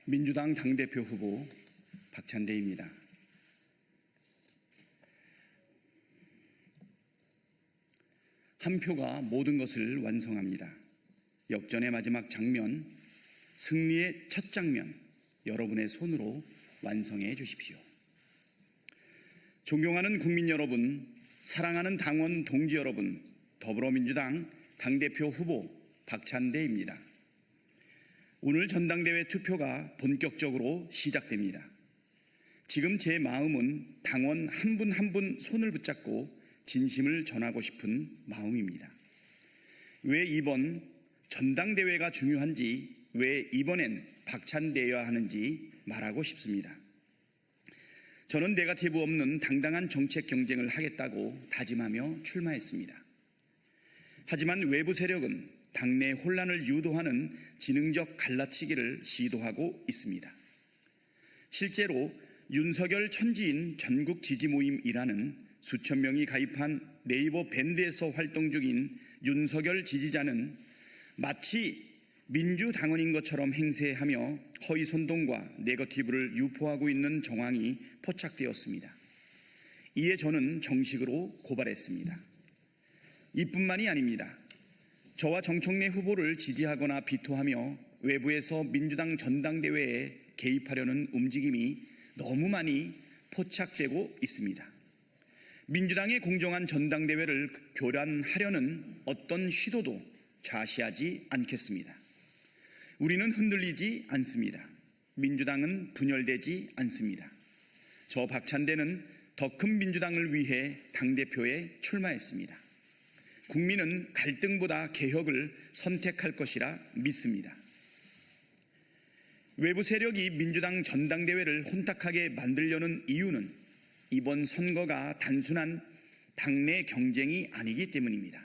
민주당 당대표 후보 박찬대입니다. 한 표가 모든 것을 완성합니다. 역전의 마지막 장면, 승리의 첫 장면, 여러분의 손으로 완성해 주십시오. 존경하는 국민 여러분, 사랑하는 당원 동지 여러분, 더불어민주당 당대표 후보 박찬대입니다. 오늘 전당대회 투표가 본격적으로 시작됩니다. 지금 제 마음은 당원 한 분 한 분 손을 붙잡고 진심을 전하고 싶은 마음입니다. 왜 이번 전당대회가 중요한지, 왜 이번엔 박찬대여야 하는지 말하고 싶습니다. 저는 네거티브 없는 당당한 정책 경쟁을 하겠다고 다짐하며 출마했습니다. 하지만 외부 세력은 당내 혼란을 유도하는 지능적 갈라치기를 시도하고 있습니다. 실제로 윤석열 천지인 전국 지지 모임이라는 수천 명이 가입한 네이버 밴드에서 활동 중인 윤석열 지지자는 마치 민주당원인 것처럼 행세하며 허위선동과 네거티브를 유포하고 있는 정황이 포착되었습니다. 이에 저는 정식으로 고발했습니다. 이뿐만이 아닙니다. 저와 정청래 후보를 지지하거나 비토하며 외부에서 민주당 전당대회에 개입하려는 움직임이 너무 많이 포착되고 있습니다. 민주당의 공정한 전당대회를 교란하려는 어떤 시도도 좌시하지 않겠습니다. 우리는 흔들리지 않습니다. 민주당은 분열되지 않습니다. 저 박찬대는 더 큰 민주당을 위해 당대표에 출마했습니다. 국민은 갈등보다 개혁을 선택할 것이라 믿습니다. 외부 세력이 민주당 전당대회를 혼탁하게 만들려는 이유는 이번 선거가 단순한 당내 경쟁이 아니기 때문입니다.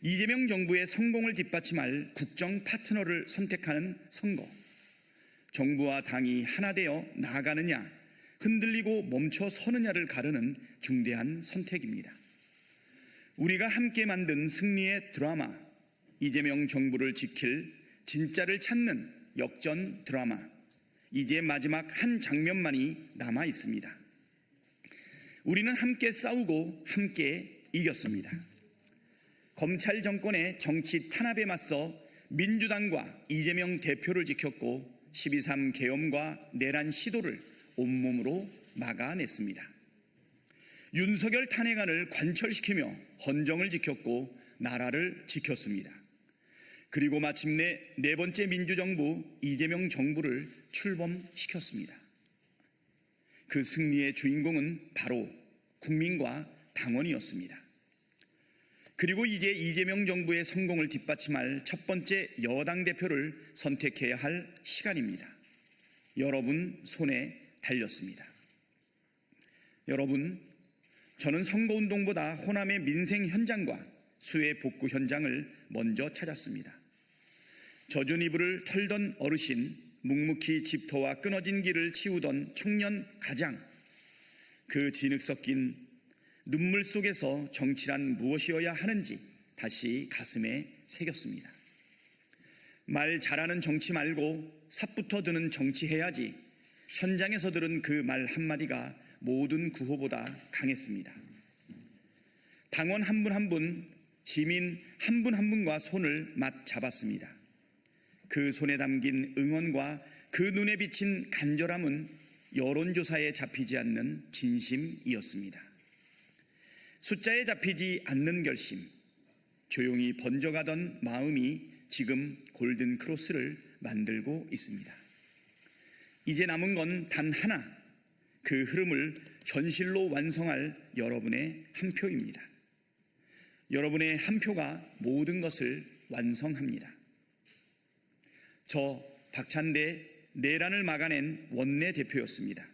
이재명 정부의 성공을 뒷받침할 국정 파트너를 선택하는 선거, 정부와 당이 하나 되어 나아가느냐, 흔들리고 멈춰 서느냐를 가르는 중대한 선택입니다. 우리가 함께 만든 승리의 드라마, 이재명 정부를 지킬 진짜를 찾는 역전 드라마, 이제 마지막 한 장면만이 남아 있습니다. 우리는 함께 싸우고 함께 이겼습니다. 검찰 정권의 정치 탄압에 맞서 민주당과 이재명 대표를 지켰고 12.3 계엄과 내란 시도를 온몸으로 막아냈습니다. 윤석열 탄핵안을 관철시키며 헌정을 지켰고 나라를 지켰습니다. 그리고 마침내 네 번째 민주정부 이재명 정부를 출범시켰습니다. 그 승리의 주인공은 바로 국민과 당원이었습니다. 그리고 이제 이재명 정부의 성공을 뒷받침할 첫 번째 여당 대표를 선택해야 할 시간입니다. 여러분 손에 달렸습니다. 여러분, 저는 선거운동보다 호남의 민생 현장과 수해 복구 현장을 먼저 찾았습니다. 젖은 이불을 털던 어르신, 묵묵히 집터와 끊어진 길을 치우던 청년 가장, 그 진흙 섞인 눈물 속에서 정치란 무엇이어야 하는지 다시 가슴에 새겼습니다. 말 잘하는 정치 말고 삽부터 드는 정치 해야지. 현장에서 들은 그 말 한마디가 모든 구호보다 강했습니다. 당원 한 분 한 분, 시민 한 분 한 분과 손을 맞잡았습니다. 그 손에 담긴 응원과 그 눈에 비친 간절함은 여론조사에 잡히지 않는 진심이었습니다. 숫자에 잡히지 않는 결심, 조용히 번져가던 마음이 지금 골든 크로스를 만들고 있습니다. 이제 남은 건 단 하나, 그 흐름을 현실로 완성할 여러분의 한 표입니다. 여러분의 한 표가 모든 것을 완성합니다. 저 박찬대 내란을 막아낸 원내대표였습니다.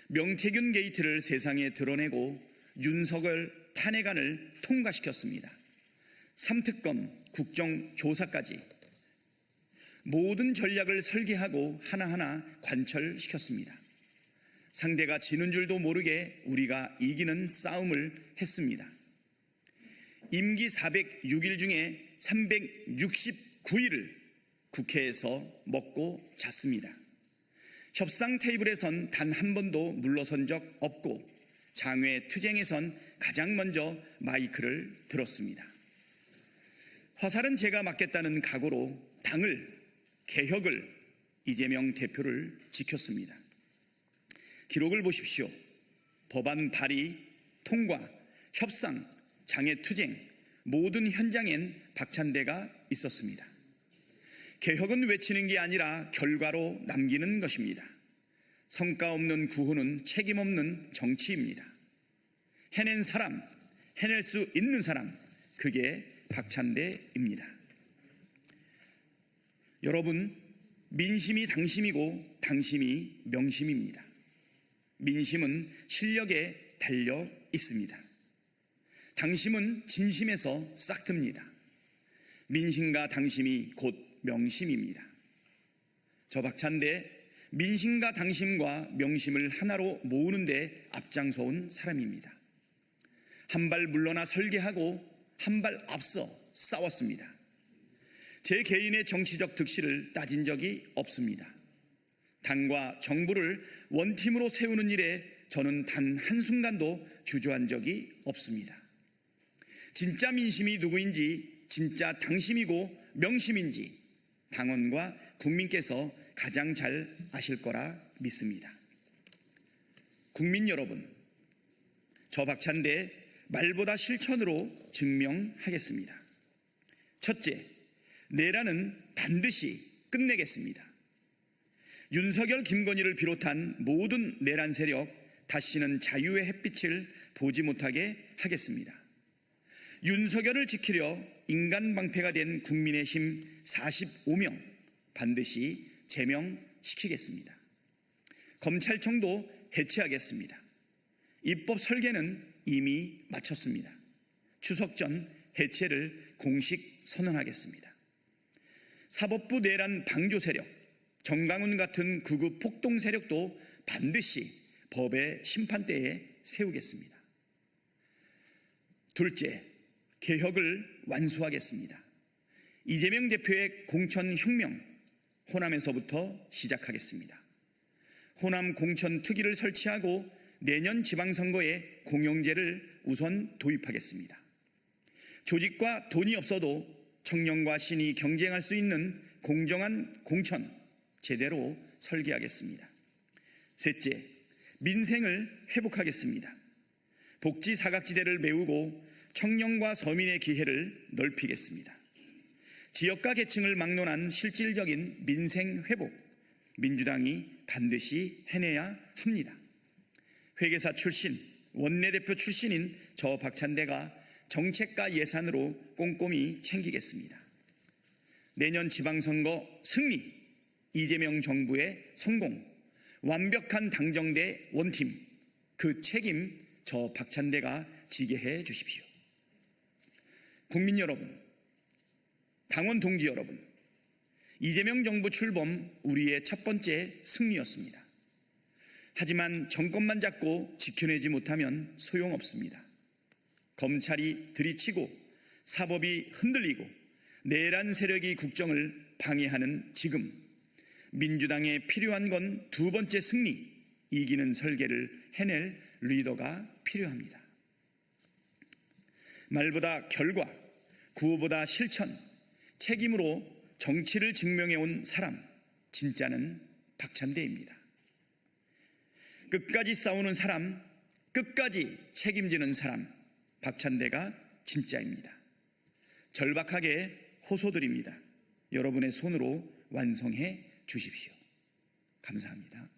명태균 게이트를 세상에 드러내고 윤석열 탄핵안을 통과시켰습니다. 3특검 국정조사까지 모든 전략을 설계하고 하나하나 관철시켰습니다. 상대가 지는 줄도 모르게 우리가 이기는 싸움을 했습니다. 임기 406일 중에 369일을 국회에서 먹고 잤습니다. 협상 테이블에선 단 한 번도 물러선 적 없고 장외 투쟁에선 가장 먼저 마이크를 들었습니다. 화살은 제가 맞겠다는 각오로 당을, 개혁을, 이재명 대표를 지켰습니다. 기록을 보십시오. 법안 발의, 통과, 협상, 장외 투쟁 모든 현장엔 박찬대가 있었습니다. 개혁은 외치는 게 아니라 결과로 남기는 것입니다. 성과 없는 구호는 책임 없는 정치입니다. 해낸 사람, 해낼 수 있는 사람, 그게 박찬대입니다. 여러분, 민심이 당심이고 당심이 명심입니다. 민심은 실력에 달려 있습니다. 당심은 진심에서 싹틉니다. 민심과 당심이 곧 명심입니다. 저 박찬대, 민심과 당심과 명심을 하나로 모으는 데 앞장서온 사람입니다. 한 발 물러나 설계하고 한 발 앞서 싸웠습니다. 제 개인의 정치적 득실을 따진 적이 없습니다. 당과 정부를 원팀으로 세우는 일에 저는 단 한순간도 주저한 적이 없습니다. 진짜 민심이 누구인지, 진짜 당심이고 명심인지 당원과 국민께서 가장 잘 아실 거라 믿습니다. 국민 여러분, 저 박찬대 말보다 실천으로 증명하겠습니다. 첫째, 내란은 반드시 끝내겠습니다. 윤석열, 김건희를 비롯한 모든 내란 세력 다시는 자유의 햇빛을 보지 못하게 하겠습니다. 윤석열을 지키려 인간 방패가 된 국민의힘 45명 반드시 제명시키겠습니다. 검찰청도 해체하겠습니다. 입법 설계는 이미 마쳤습니다. 추석 전 해체를 공식 선언하겠습니다. 사법부 내란 방조 세력, 정강훈 같은 극우 폭동 세력도 반드시 법의 심판대에 세우겠습니다. 둘째, 개혁을 완수하겠습니다. 이재명 대표의 공천혁명, 호남에서부터 시작하겠습니다. 호남 공천특위를 설치하고 내년 지방선거에 공영제를 우선 도입하겠습니다. 조직과 돈이 없어도 청년과 신이 경쟁할 수 있는 공정한 공천 제대로 설계하겠습니다. 셋째, 민생을 회복하겠습니다. 복지 사각지대를 메우고 청년과 서민의 기회를 넓히겠습니다. 지역과 계층을 막론한 실질적인 민생 회복, 민주당이 반드시 해내야 합니다. 회계사 출신, 원내대표 출신인 저 박찬대가 정책과 예산으로 꼼꼼히 챙기겠습니다. 내년 지방선거 승리, 이재명 정부의 성공, 완벽한 당정대 원팀, 그 책임 저 박찬대가 지게 해 주십시오. 국민 여러분, 당원 동지 여러분, 이재명 정부 출범 우리의 첫 번째 승리였습니다. 하지만 정권만 잡고 지켜내지 못하면 소용없습니다. 검찰이 들이치고 사법이 흔들리고 내란 세력이 국정을 방해하는 지금, 민주당에 필요한 건 두 번째 승리, 이기는 설계를 해낼 리더가 필요합니다. 말보다 결과, 구호보다 실천, 책임으로 정치를 증명해온 사람, 진짜는 박찬대입니다. 끝까지 싸우는 사람, 끝까지 책임지는 사람, 박찬대가 진짜입니다. 절박하게 호소드립니다. 여러분의 손으로 완성해 주십시오. 감사합니다.